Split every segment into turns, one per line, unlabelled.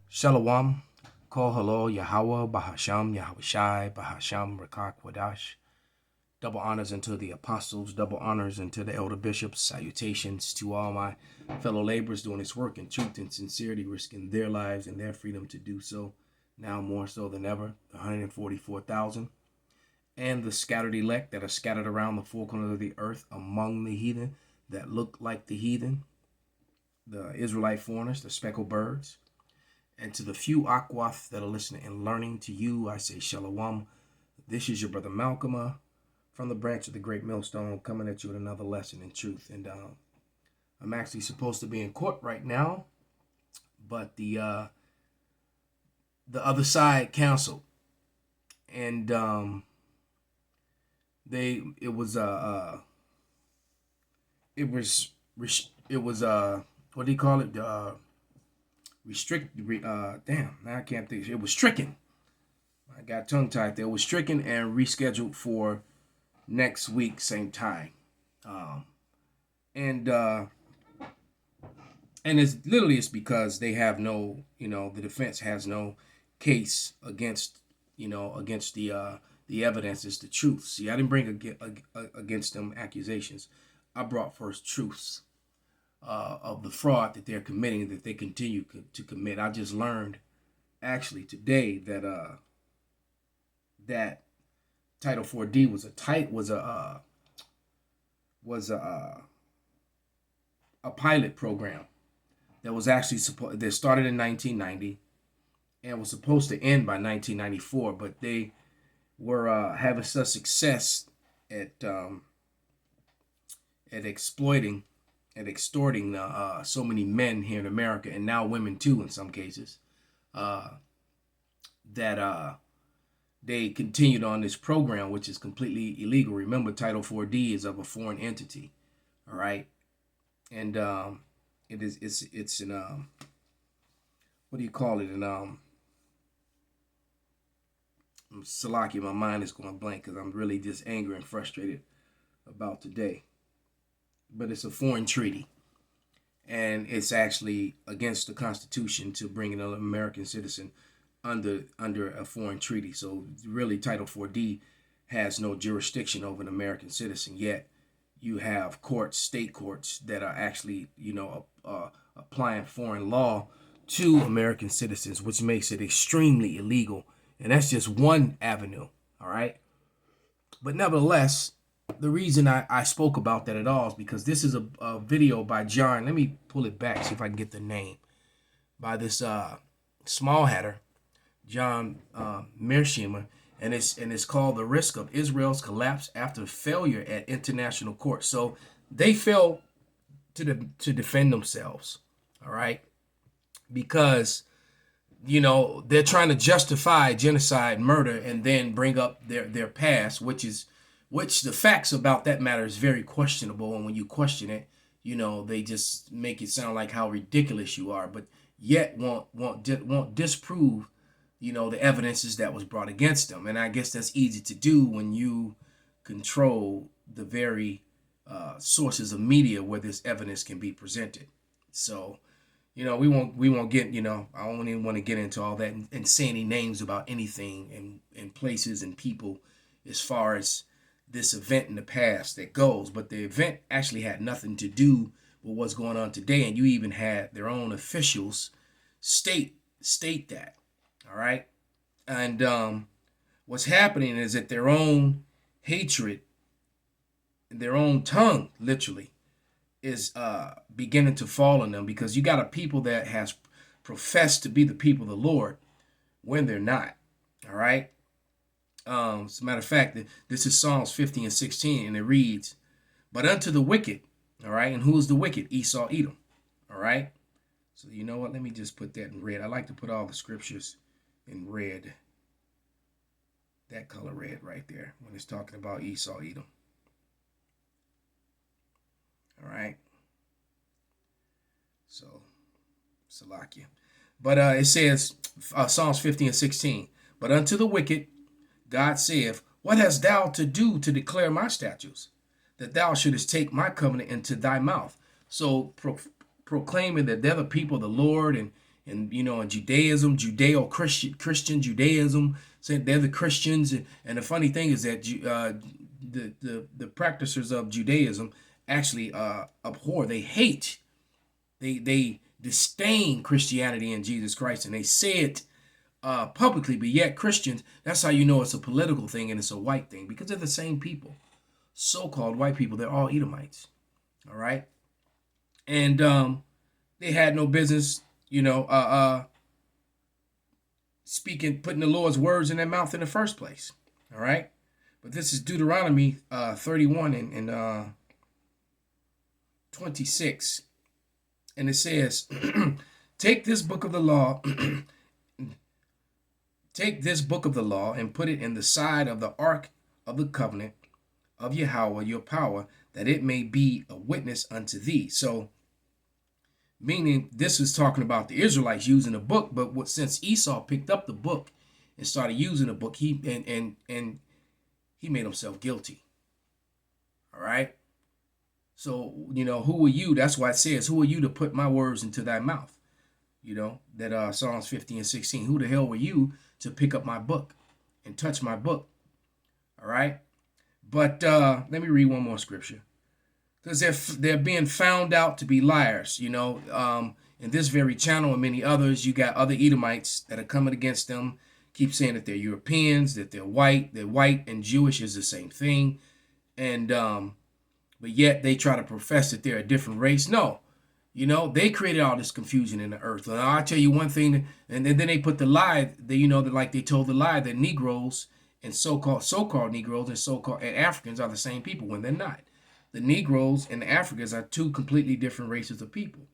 Shalom, Kol Halo, Yahweh, Bahasham, Yahushai, Bahasham, Rakak, Wadash. Double honors unto the apostles, double honors unto the elder bishops. Salutations to all my fellow laborers doing this work in truth and sincerity, risking their lives and their freedom to do so, now more so than ever. 144,000. And the scattered elect that are scattered around the four corners of the earth among the heathen that look like the heathen, the Israelite foreigners, the speckled birds. And to the few Akwath that are listening and learning, to you, I say Shalom. This is your brother Malcolm from the branch of the Great Millstone, coming at you with another lesson in truth. And I'm actually supposed to be in court right now, but the other side canceled, and it was what do you call it? Damn, now I can't think. It was stricken. I got tongue tied there. It was stricken and rescheduled for next week, same time. And it's because they have no, the defense has no case against the evidence. Is the truth. See, I didn't bring against them accusations. I brought first truths of the fraud that they're committing, that they continue to commit. I just learned actually today that that Title 4D was a pilot program that was actually that started in 1990 and was supposed to end by 1994, but they were having such success at exploiting and extorting so many men here in America, and now women too in some cases, that they continued on this program, which is completely illegal. Remember, Title 4D is of a foreign entity, all right? And it's an what do you call it? Salaki, my mind is going blank because I'm really just angry and frustrated about today. But it's a foreign treaty, and it's actually against the Constitution to bring an American citizen under a foreign treaty. So really, Title 4D has no jurisdiction over an American citizen. Yet you have courts, state courts, that are actually applying foreign law to American citizens, which makes it extremely illegal. And that's just one avenue. All right, but nevertheless, the reason I spoke about that at all is because this is a video by John. Let me pull it back, see if I can get the name. By this small hatter, John Mearsheimer, and it's called "The Risk of Israel's Collapse After Failure at International Court." So they failed to defend themselves, all right, because they're trying to justify genocide, murder, and then bring up their past, which the facts about that matter is very questionable. And when you question it, they just make it sound like how ridiculous you are, but yet won't disprove, the evidences that was brought against them. And I guess that's easy to do when you control the very sources of media where this evidence can be presented. So, we won't get, I don't even want to get into all that and say any names about anything and places and people as far as this event in the past that goes, but the event actually had nothing to do with what's going on today. And you even had their own officials state that, all right? And what's happening is that their own hatred, their own tongue, literally, is beginning to fall on them, because you got a people that has professed to be the people of the Lord when they're not, all right? As a matter of fact, this is Psalms 50 and 16, and it reads, "But unto the wicked," all right, and who is the wicked? Esau, Edom, all right? So you know what? Let me just put that in red. I like to put all the scriptures in red, that color red right there, when it's talking about Esau, Edom. All right? So, Salakia. But it says, Psalms 50 and 16, "But unto the wicked, God saith, What hast thou to do to declare my statutes, that thou shouldest take my covenant into thy mouth?" So proclaiming that they're the people of the Lord, and and in Judaism, Judeo-Christian Judaism, saying they're the Christians. And the funny thing is that the practitioners of Judaism actually abhor, they hate, they disdain Christianity and Jesus Christ, and they say it publicly. But yet Christians, that's how you know it's a political thing and it's a white thing, because they're the same people. So-called white people, they're all Edomites. All right. And they had no business, speaking, putting the Lord's words in their mouth in the first place. All right. But this is Deuteronomy 31 and 26. And it says, take this book of the law, and put it in the side of the ark of the covenant of Yahweh, your power, that it may be a witness unto thee. So, meaning this is talking about the Israelites using the book, but since Esau picked up the book and started using the book, he made himself guilty. All right. So, who are you? That's why it says, who are you to put my words into thy mouth? That Psalms 50 and 16. Who the hell were you to pick up my book and touch my book? All right. But let me read one more scripture, because they're being found out to be liars. In this very channel and many others, you got other Edomites that are coming against them, keep saying that they're Europeans, that they're white. They're white and Jewish is the same thing. And but yet they try to profess that they're a different race. No, they created all this confusion in the earth. And I'll tell you one thing, and then they put the lie, that like they told the lie that Negroes and so-called Negroes and so-called Africans are the same people, when they're not. The Negroes and the Africans are two completely different races of people.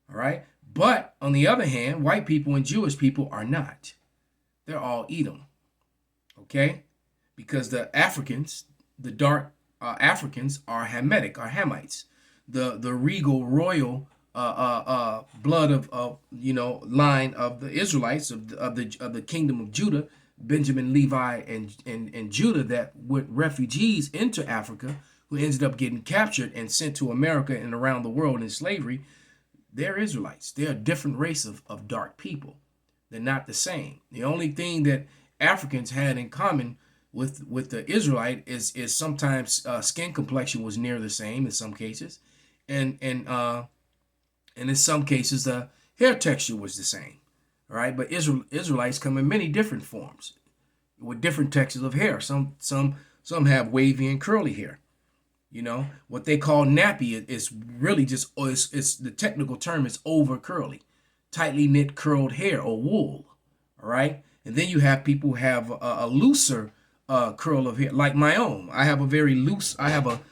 All right. But on the other hand, white people and Jewish people are not. They're all Edom. Okay. Because the Africans, the dark Africans, are Hamitic, are Hamites. The regal royal blood of line of the Israelites of the kingdom of Judah, Benjamin, Levi, and Judah, that went refugees into Africa, who ended up getting captured and sent to America and around the world in slavery. They're Israelites. They're a different race of dark people. They're not the same. The only thing that Africans had in common with the Israelite is sometimes skin complexion was near the same in some cases, and in some cases the hair texture was the same. All right, but Israelites come in many different forms with different textures of hair. Some have wavy and curly hair. What they call nappy is really just, it's the technical term is over curly, tightly knit curled hair or wool. All right, and then you have people who have a looser curl of hair, like my own. I have a very loose. I have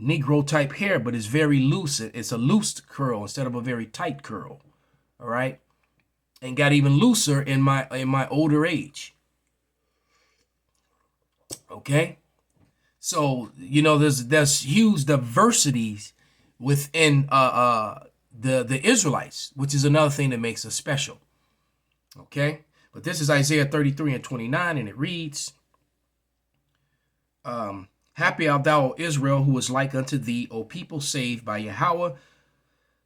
Negro type hair, but it's very loose. It's a loose curl instead of a very tight curl. All right. And got even looser in my older age. Okay. So, there's huge diversities within the Israelites, which is another thing that makes us special. Okay. But this is Isaiah 33 and 29, and it reads, happy art thou, O Israel, who is like unto thee, O people saved by Yahweh,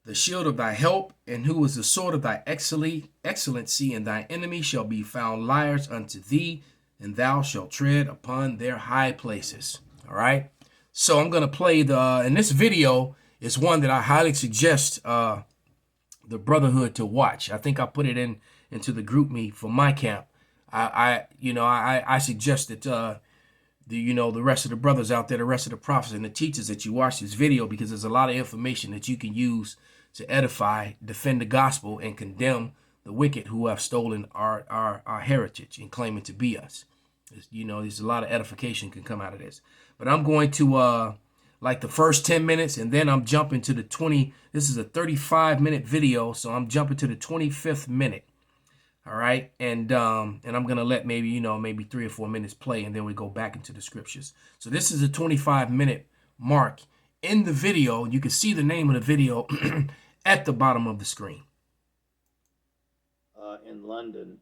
the shield of thy help, and who is the sword of thy excellency, and thy enemy shall be found liars unto thee, and thou shalt tread upon their high places. All right. So I'm going to play and this video is one that I highly suggest the Brotherhood to watch. I think I put it into the group me for my camp. I suggest that the rest of the brothers out there, the rest of the prophets and the teachers, that you watch this video, because there's a lot of information that you can use to edify, defend the gospel, and condemn the wicked who have stolen our heritage and claiming to be us. There's a lot of edification can come out of this. But I'm going to like the first 10 minutes, and then I'm jumping to the 20. This is a 35-minute video, so I'm jumping to the 25th minute. All right, and I'm gonna let maybe 3 or 4 minutes play, and then we go back into the scriptures. So this is a 25-minute mark in the video. You can see the name of the video at the bottom of the screen.
In London,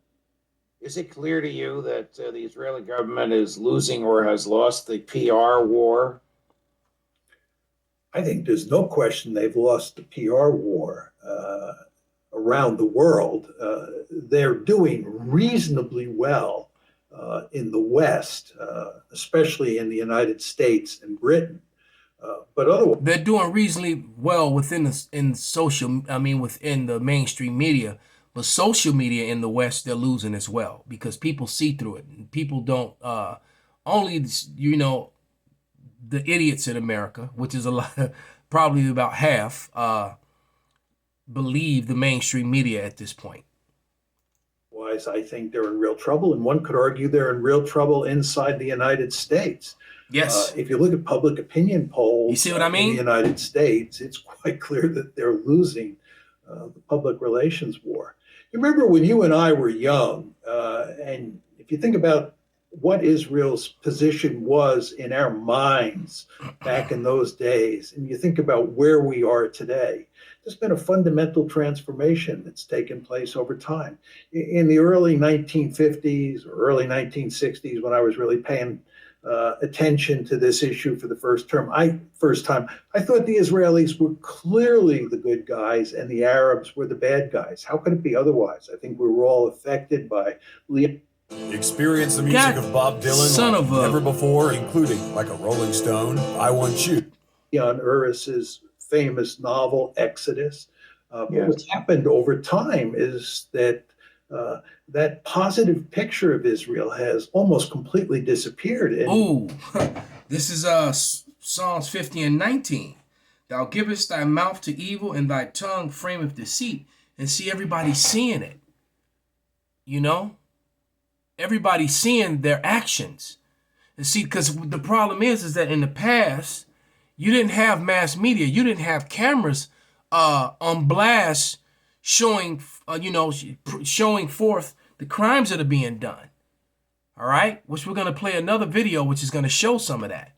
is it clear to you that the Israeli government is losing or has lost the PR war?
I think there's no question they've lost the PR war. around the world, they're doing reasonably well in the West, especially in the United States and Britain. But otherwise,
they're doing reasonably well within within the mainstream media, but social media in the West, they're losing as well because people see through it. People don't, only, the idiots in America, which is a lot, probably about half, believe the mainstream media at this point.
I think they're in real trouble. And one could argue they're in real trouble inside the United States.
Yes.
If you look at public opinion polls,
you see what I mean?
In the United States, it's quite clear that they're losing the public relations war. You remember when you and I were young, and if you think about what Israel's position was in our minds back in those days, and you think about where we are today, there's been a fundamental transformation that's taken place over time. In the early 1950s or early 1960s, when I was really paying attention to this issue for the first time, I thought the Israelis were clearly the good guys and the Arabs were the bad guys. How could it be otherwise? I think we were all affected by
Experience the music of Bob Dylan like never before, including like a Rolling Stone, I Want You.
Leon Uris's famous novel Exodus. Yes. What's happened over time is that that positive picture of Israel has almost completely disappeared.
This is Psalms 50 and 19. Thou givest thy mouth to evil, and thy tongue frameth deceit. And see, everybody seeing it. Everybody's seeing their actions. And see, because the problem is that in the past, you didn't have mass media. You didn't have cameras on blast showing forth the crimes that are being done. All right? Which we're going to play another video, which is going to show some of that.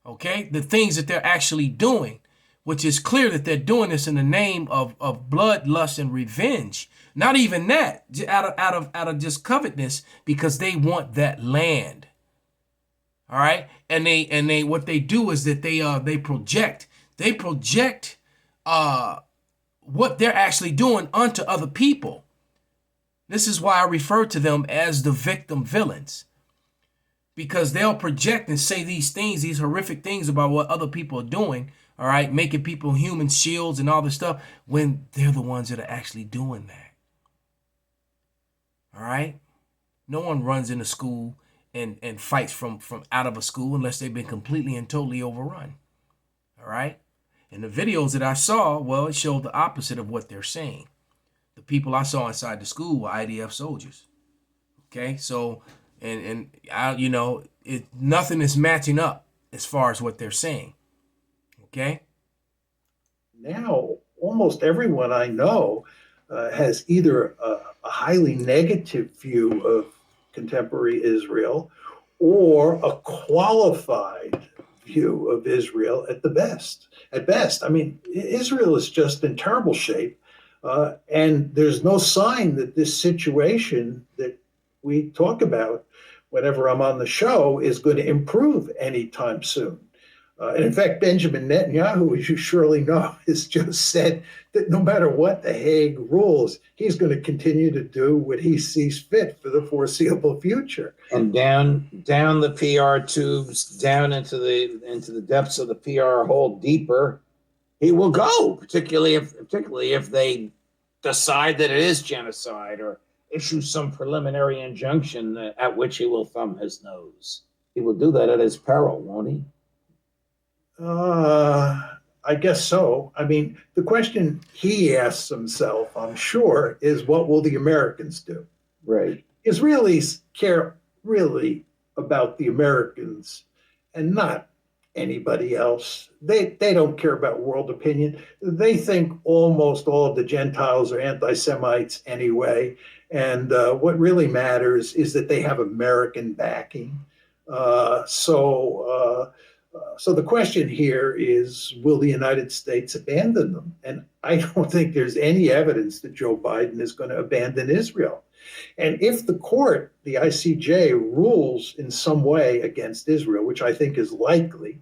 Okay? The things that they're actually doing, which is clear that they're doing this in the name of bloodlust and revenge. Not even that, out of just covetousness, because they want that land. All right, and they what they do is that they project what they're actually doing unto other people. This is why I refer to them as the victim villains, because they'll project and say these things, these horrific things about what other people are doing. All right, making people human shields and all this stuff when they're the ones that are actually doing that. All right, no one runs into school and fights from out of a school unless they've been completely and totally overrun. All right. And the videos that I saw, well, it showed the opposite of what they're saying. The people I saw inside the school were IDF soldiers. Okay. So, and I, nothing is matching up as far as what they're saying. Okay.
Now, almost everyone I know has either a highly negative view of contemporary Israel or a qualified view of Israel at best. I mean, Israel is just in terrible shape. And there's no sign that this situation that we talk about whenever I'm on the show is going to improve anytime soon. And in fact, Benjamin Netanyahu, as you surely know, has just said that no matter what the Hague rules, he's going to continue to do what he sees fit for the foreseeable future.
And down the PR tubes, down into the depths of the PR hole, deeper, he will go. Particularly if they decide that it is genocide or issue some preliminary injunction at which he will thumb his nose. He will do that at his peril, won't he?
I guess so. I mean, the question he asks himself, I'm sure, is what will the Americans do?
Right.
Israelis care really about the Americans and not anybody else. They don't care about world opinion. They think almost all of the Gentiles are anti-Semites anyway. And what really matters is that they have American backing. So the question here is, will the United States abandon them? And I don't think there's any evidence that Joe Biden is going to abandon Israel. And if the court, the ICJ, rules in some way against Israel, which I think is likely,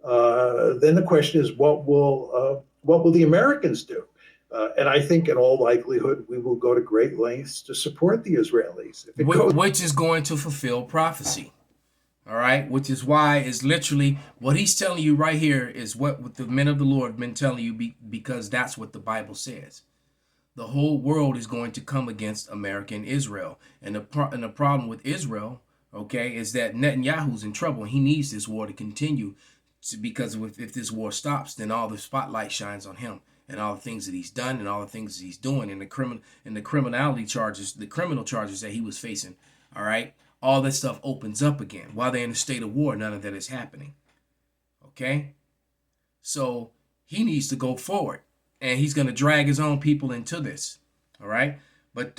then the question is, what will the Americans do? And I think in all likelihood, we will go to great lengths to support the Israelis.
Which is going to fulfill prophecy. All right. Which is why it's literally what he's telling you right here is what the men of the Lord have been telling you because that's what the Bible says. The whole world is going to come against America and Israel. And the problem with Israel, okay, is that Netanyahu's in trouble. He needs this war to continue because if this war stops, then all the spotlight shines on him and all the things that he's done and all the things that he's doing and the criminality charges, the criminal charges that he was facing. All right. All that stuff opens up again. While they're in a state of war, none of that is happening. Okay? So he needs to go forward. And he's going to drag his own people into this. All right? But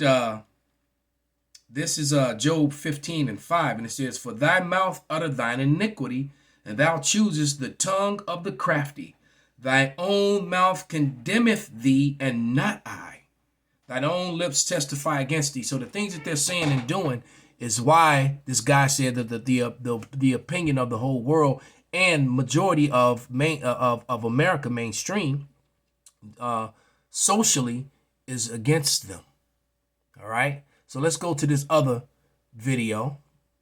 this is Job 15:5. And it says, "For thy mouth utter thine iniquity, and thou choosest the tongue of the crafty. Thy own mouth condemneth thee, and not I. Thine own lips testify against thee." So the things that they're saying and doing is why this guy said that the opinion of the whole world and majority of America mainstream socially is against them. All right. So let's go to this other video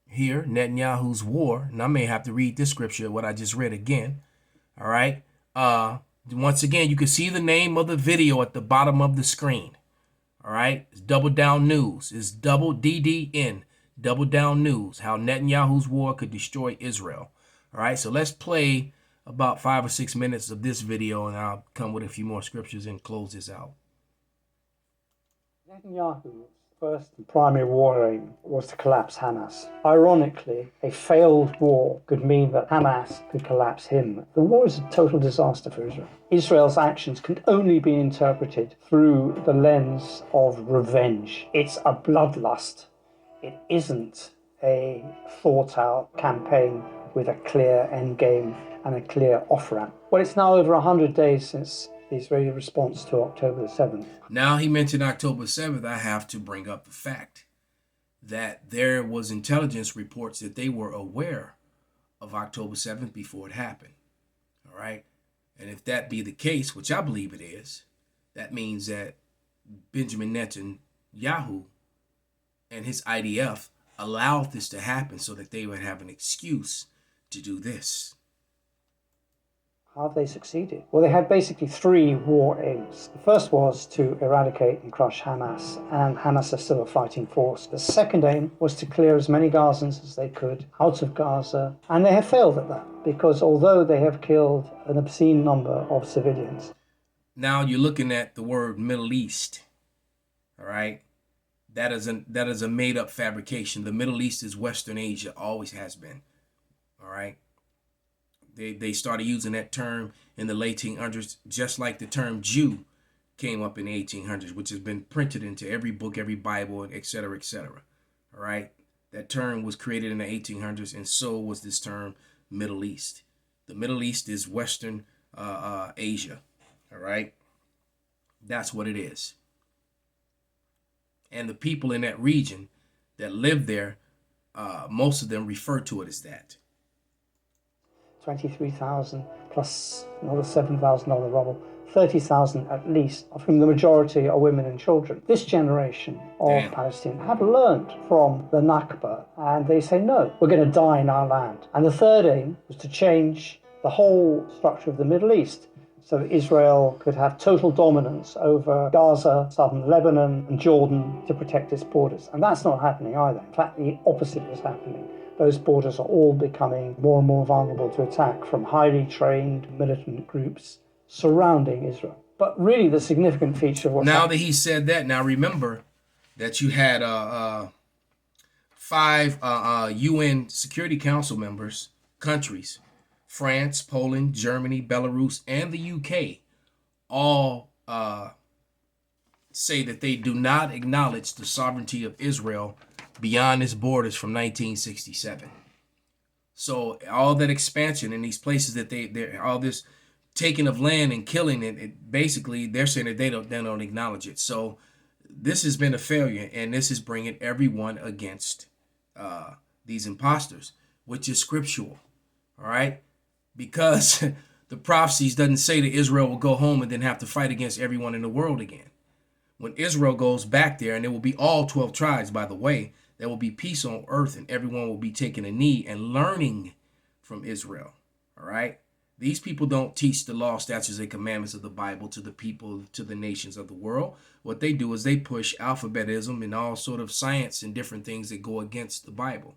here, Netanyahu's war, and I may have to read this scripture what I just read again. All right. Once again, you can see the name of the video at the bottom of the screen. All right. It's Double Down News. It's double DDN. Double Down News, how Netanyahu's war could destroy Israel. All right, so let's play about 5 or 6 minutes of this video, and I'll come with a few more scriptures and close this out.
Netanyahu's first and primary war aim was to collapse Hamas. Ironically, a failed war could mean that Hamas could collapse him. The war is a total disaster for Israel. Israel's actions can only be interpreted through the lens of revenge. It's a bloodlust. It isn't a thought-out campaign with a clear end game and a clear off-ramp. Well, it's now over 100 days since the Israeli response to October the 7th.
Now he mentioned October 7th, I have to bring up the fact that there was intelligence reports that they were aware of October 7th before it happened. All right? And if that be the case, which I believe it is, that means that Benjamin Netanyahu and his IDF allowed this to happen so that they would have an excuse to do this.
How have they succeeded? Well, they had basically 3 war aims. The first was to eradicate and crush Hamas, and Hamas are still a fighting force. The second aim was to clear as many Gazans as they could out of Gaza, and they have failed at that, because although they have killed an obscene number of civilians.
Now you're looking at the word Middle East, all right? That is a made-up fabrication. The Middle East is Western Asia, always has been. All right. They started using that term in the late 1800s, just like the term Jew came up in the 1800s, which has been printed into every book, every Bible, et cetera, et cetera. All right. That term was created in the 1800s, and so was this term Middle East. The Middle East is Western Asia. All right. That's what it is. And the people in that region that live there, most of them refer to it as that.
23,000 plus another $7,000 rubble, 30,000 at least, of whom the majority are women and children. This generation of Palestinians have learned from the Nakba, and they say, no, we're going to die in our land. And the third aim was to change the whole structure of the Middle East, so that Israel could have total dominance over Gaza, southern Lebanon, and Jordan to protect its borders. And that's not happening either. In fact, the opposite is happening. Those borders are all becoming more and more vulnerable to attack from highly trained militant groups surrounding Israel. But really the significant feature of what's
now that he said that, now remember that you had 5 UN Security Council members, countries, France, Poland, Germany, Belarus, and the UK all say that they do not acknowledge the sovereignty of Israel beyond its borders from 1967. So all that expansion in these places that they're all this taking of land and killing it, basically they're saying that they don't acknowledge it. So this has been a failure, and this is bringing everyone against these imposters, which is scriptural. All right. Because the prophecies doesn't say that Israel will go home and then have to fight against everyone in the world again. When Israel goes back there, and it will be all 12 tribes, by the way, there will be peace on earth, and everyone will be taking a knee and learning from Israel. All right? These people don't teach the law, statutes, and commandments of the Bible to the people, to the nations of the world. What they do is they push alphabetism and all sort of science and different things that go against the Bible.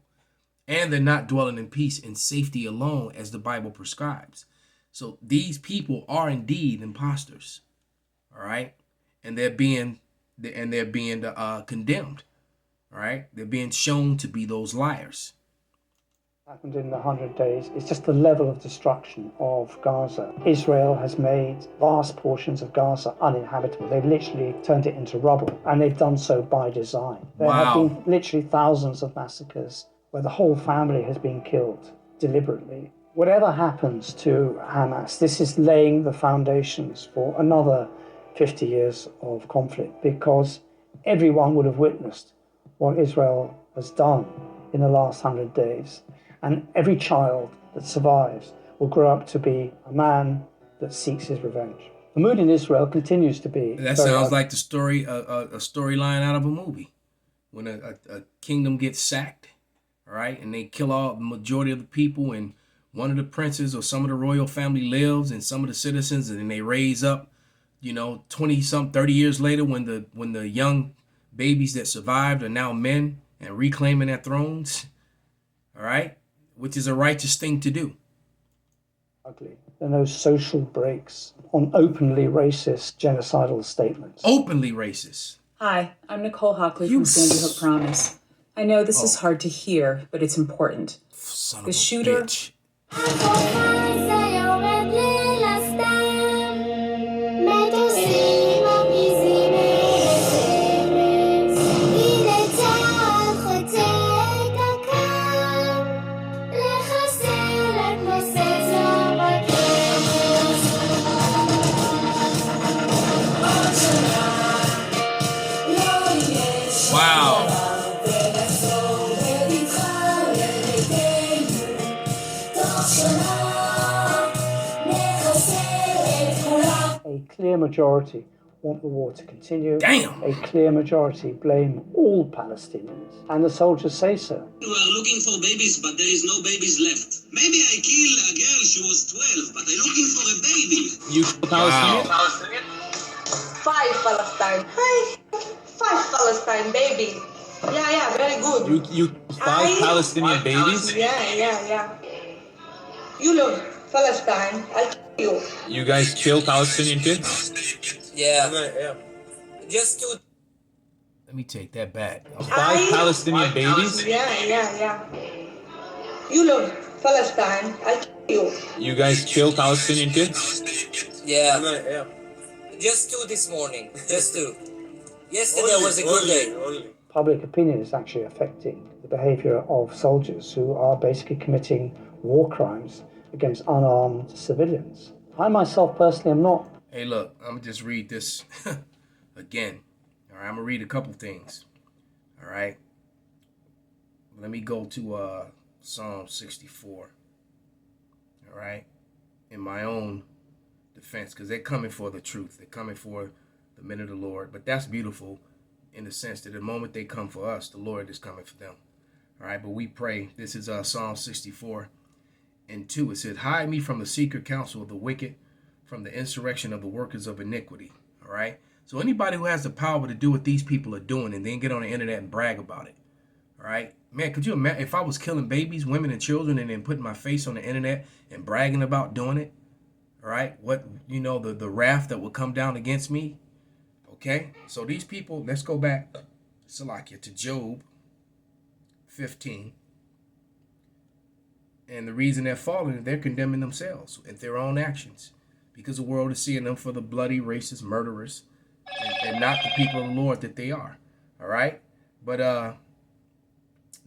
And they're not dwelling in peace and safety alone as the Bible prescribes. So these people are indeed imposters. All right? And they're being condemned. All right? They're being shown to be those liars.
Happened in the 100 days. It's just the level of destruction of Gaza. Israel has made vast portions of Gaza uninhabitable. They've literally turned it into rubble, and they've done so by design. There have been literally thousands of massacres where the whole family has been killed deliberately. Whatever happens to Hamas, this is laying the foundations for another 50 years of conflict, because everyone would have witnessed what Israel has done in the last 100 days. And every child that survives will grow up to be a man that seeks his revenge. The mood in Israel continues to be...
That sounds like the story, a storyline out of a movie. When a kingdom gets sacked, all right, and they kill all the majority of the people, and one of the princes or some of the royal family lives, and some of the citizens, and then they raise up, 30 years later, when the young babies that survived are now men and reclaiming their thrones, all right, which is a righteous thing to do.
Ugly. There are no social breaks on openly racist, genocidal statements.
Openly racist.
Hi, I'm Nicole Hockley from Sandy Hook Promise. I know this is hard to hear, but it's important.
Son
The
of a
shooter...
bitch. Wow.
A clear majority want the war to continue.
Damn.
A clear majority blame all Palestinians, and the soldiers say so.
We are looking for babies, but there is no babies left. Maybe I kill a girl, she was 12, but I'm looking for a baby.
You Palestinian?
Palestinian?
5 Palestine. Hi. 5 Palestine, baby. Yeah, very good.
You 5 Palestinian babies?
Yeah. You look, Palestine, I'll kill you.
You guys kill Palestinian kids?
Yeah. Just 2.
Let me take that back.
5 Palestinian babies?
Yeah. You look, Palestine, I'll kill you.
You guys kill Palestinian kids?
Yeah. Just 2 this morning. Just 2. Yesterday was a good day.
Public opinion is actually affecting the behavior of soldiers who are basically committing war crimes against unarmed civilians. I myself personally am not.
Hey, look, I'm going to just read this again. All right, I'm going to read a couple things. All right. Let me go to Psalm 64. All right. In my own defense, because they're coming for the truth. They're coming for the men of the Lord. But that's beautiful in the sense that the moment they come for us, the Lord is coming for them. All right, but we pray. This is Psalm 64 and 2. It says, hide me from the secret counsel of the wicked, from the insurrection of the workers of iniquity. All right. So anybody who has the power to do what these people are doing and then get on the internet and brag about it. All right. Man, could you imagine if I was killing babies, women, and children and then putting my face on the internet and bragging about doing it? All right. What, the wrath that would come down against me. Okay. So these people, let's go back, Salakia, to Job 15. And the reason they're falling is they're condemning themselves and their own actions, because the world is seeing them for the bloody, racist murderers and not the people of the Lord that they are. All right. But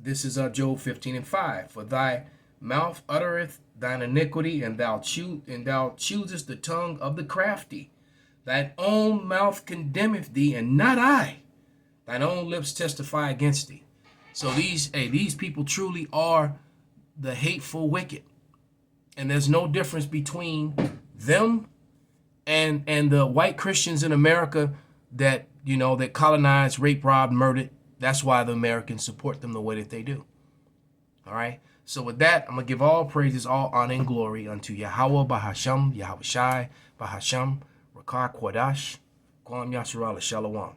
this is Job 15 and 5. For thy mouth uttereth thine iniquity, and thou choosest the tongue of the crafty. Thine own mouth condemneth thee, and not I. Thine own lips testify against thee. So these people truly are the hateful wicked. And there's no difference between Them and the white Christians in America that, that colonized, raped, robbed, murdered. That's why the Americans support them the way that they do. All right. So with that, I'm going to give all praises, all honor and glory unto Yahweh Bahasham, Yahweh Shai, Bahasham, Rakar Kwadash, Kwam Yasharala Shalom.